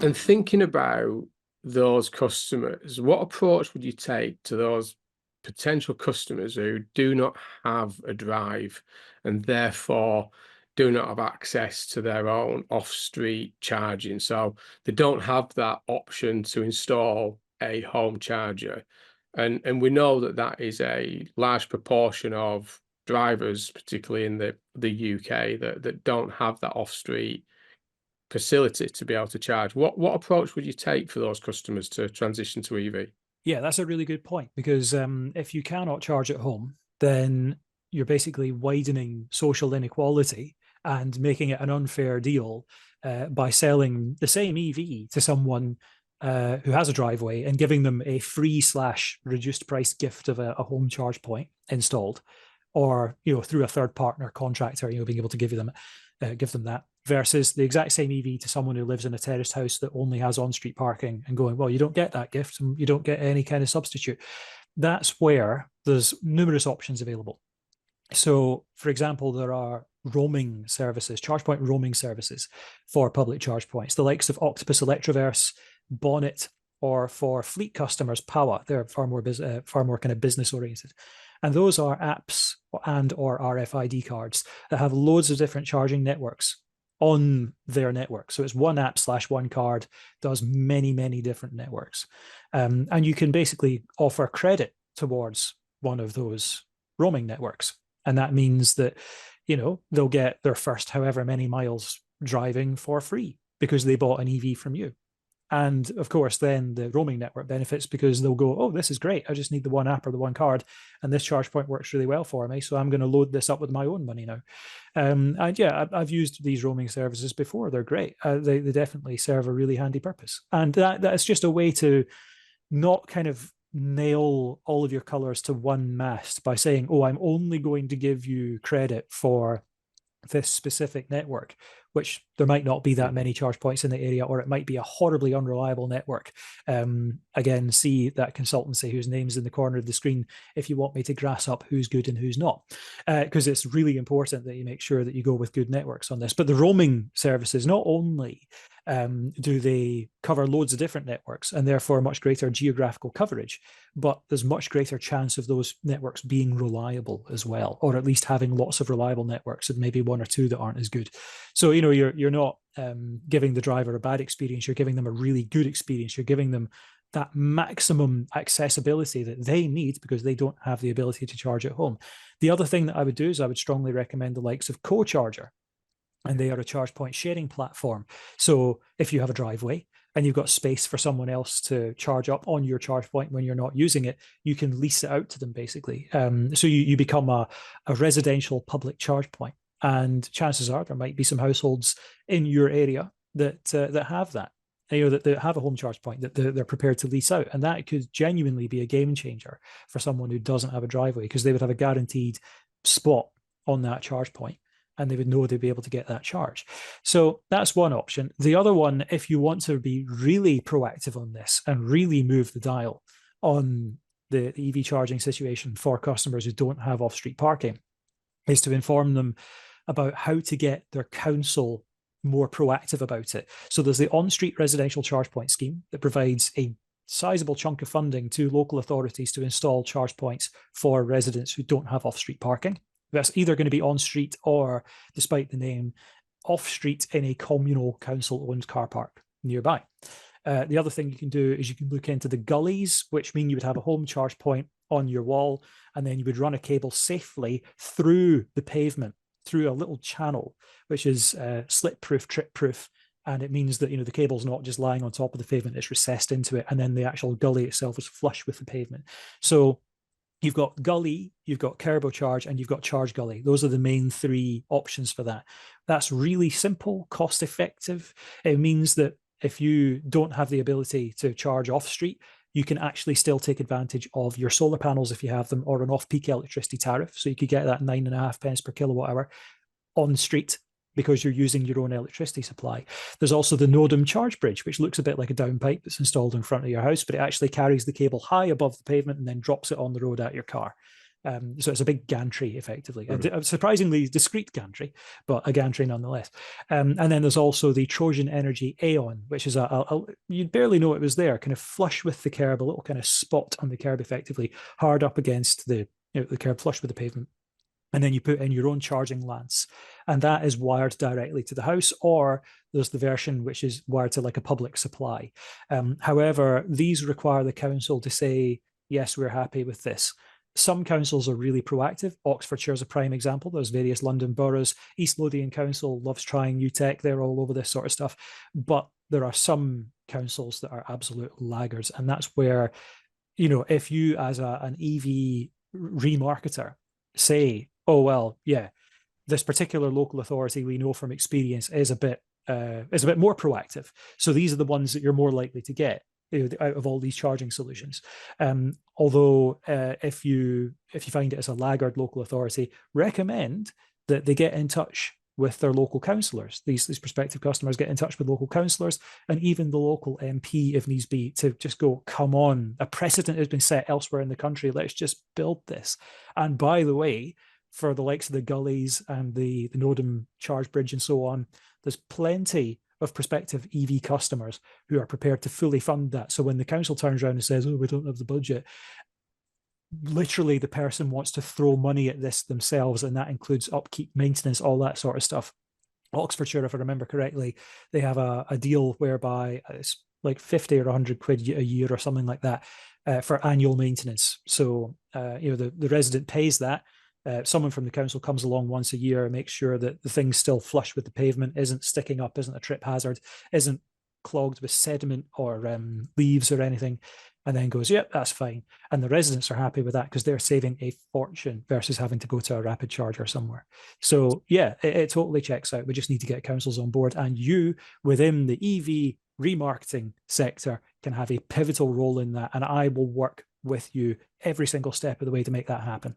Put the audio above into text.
And thinking about those customers, what approach would you take to those potential customers who do not have a drive and therefore do not have access to their own off-street charging? So they don't have that option to install a home charger. And we know that that is a large proportion of drivers, particularly in the UK, that don't have that off-street facility to be able to charge. What approach would you take for those customers to transition to EV? Yeah, that's a really good point because if you cannot charge at home, then you're basically widening social inequality and making it an unfair deal by selling the same EV to someone who has a driveway and giving them a free slash reduced price gift of a home charge point installed, or through a third partner contractor, being able to give them that, versus the exact same EV to someone who lives in a terraced house that only has on-street parking and going, well, you don't get that gift and you don't get any kind of substitute. That's where there's numerous options available. So, for example, there are roaming services, charge point roaming services for public charge points, the likes of Octopus Electroverse, Bonnet, or for fleet customers, Power. They're far more kind of business oriented. And those are apps and or RFID cards that have loads of different charging networks on their network. So it's one app / one card, does many, many different networks. And you can basically offer credit towards one of those roaming networks. And that means that, they'll get their first however many miles driving for free because they bought an EV from you. And of course, then the roaming network benefits because they'll go, oh, this is great. I just need the one app or the one card. And this charge point works really well for me. So I'm going to load this up with my own money now. And yeah, I've used these roaming services before. They're great. They definitely serve a really handy purpose. And that's just a way to not kind of nail all of your colors to one mast by saying, oh, I'm only going to give you credit for this specific network, which there might not be that many charge points in the area, or it might be a horribly unreliable network. Again, see that consultancy whose name's in the corner of the screen if you want me to grass up who's good and who's not, because it's really important that you make sure that you go with good networks on this. But the roaming services, not only do they cover loads of different networks and therefore much greater geographical coverage, but there's much greater chance of those networks being reliable as well, or at least having lots of reliable networks and maybe one or two that aren't as good. So, you're not giving the driver a bad experience, you're giving them a really good experience, you're giving them that maximum accessibility that they need because they don't have the ability to charge at home. The other thing that I would do is I would strongly recommend the likes of CoCharger. And they are a charge point sharing platform. So if you have a driveway and you've got space for someone else to charge up on your charge point when you're not using it, you can lease it out to them basically. So you become a residential public charge point. And chances are there might be some households in your area that have that. That have a home charge point that they're prepared to lease out. And that could genuinely be a game changer for someone who doesn't have a driveway, because they would have a guaranteed spot on that charge point, and they would know they'd be able to get that charge. So that's one option. The other one, if you want to be really proactive on this and really move the dial on the EV charging situation for customers who don't have off-street parking, is to inform them about how to get their council more proactive about it. So there's the on-street residential charge point scheme that provides a sizable chunk of funding to local authorities to install charge points for residents who don't have off-street parking. That's either going to be on street or, despite the name, off street in a communal council-owned car park nearby. The other thing you can do is you can look into the gullies, which mean you would have a home charge point on your wall, and then you would run a cable safely through the pavement, through a little channel, which is slip-proof, trip-proof, and it means that the cable's not just lying on top of the pavement, it's recessed into it, and then the actual gully itself is flush with the pavement. So you've got gully, you've got CurboCharge, and you've got Charge Gully. Those are the main three options for that. That's really simple, cost effective. It means that if you don't have the ability to charge off street, you can actually still take advantage of your solar panels if you have them, or an off-peak electricity tariff. So you could get that 9.5 pence per kilowatt hour on street because you're using your own electricity supply. There's also the Nodum charge bridge, which looks a bit like a downpipe that's installed in front of your house, but it actually carries the cable high above the pavement and then drops it on the road at your car. So it's a big gantry, effectively, Mhm. a surprisingly discreet gantry, but a gantry nonetheless. And then there's also the Trojan Energy Aeon, which is you'd barely know it was there, kind of flush with the curb, a little kind of spot on the curb, effectively, hard up against the curb, flush with the pavement. And then you put in your own charging lance, and that is wired directly to the house, or there's the version which is wired to like a public supply. However, these require the council to say, yes, we're happy with this. Some councils are really proactive. Oxfordshire is a prime example. There's various London boroughs. East Lothian Council loves trying new tech. They're all over this sort of stuff. But there are some councils that are absolute laggards. And that's where, if you as an EV remarketer say, oh, well, yeah, this particular local authority we know from experience is a bit more proactive. So these are the ones that you're more likely to get out of all these charging solutions. Although if you find it as a laggard local authority, recommend that they get in touch with their local councillors. These prospective customers get in touch with local councillors and even the local MP if needs be, to just go, come on, a precedent has been set elsewhere in the country. Let's just build this. And by the way, for the likes of the gullies and the Nodham charge bridge and so on, there's plenty of prospective EV customers who are prepared to fully fund that. So when the council turns around and says, oh, we don't have the budget, literally the person wants to throw money at this themselves, and that includes upkeep, maintenance, all that sort of stuff. Oxfordshire, if I remember correctly, they have a deal whereby it's like 50 or 100 quid a year or something like that for annual maintenance. So the resident pays that. Someone from the council comes along once a year, makes sure that the thing's still flush with the pavement, isn't sticking up, isn't a trip hazard, isn't clogged with sediment or leaves or anything, and then goes, yep, that's fine. And the residents are happy with that because they're saving a fortune versus having to go to a rapid charger somewhere. So yeah, it totally checks out. We just need to get councils on board, and you within the EV remarketing sector can have a pivotal role in that. And I will work with you every single step of the way to make that happen.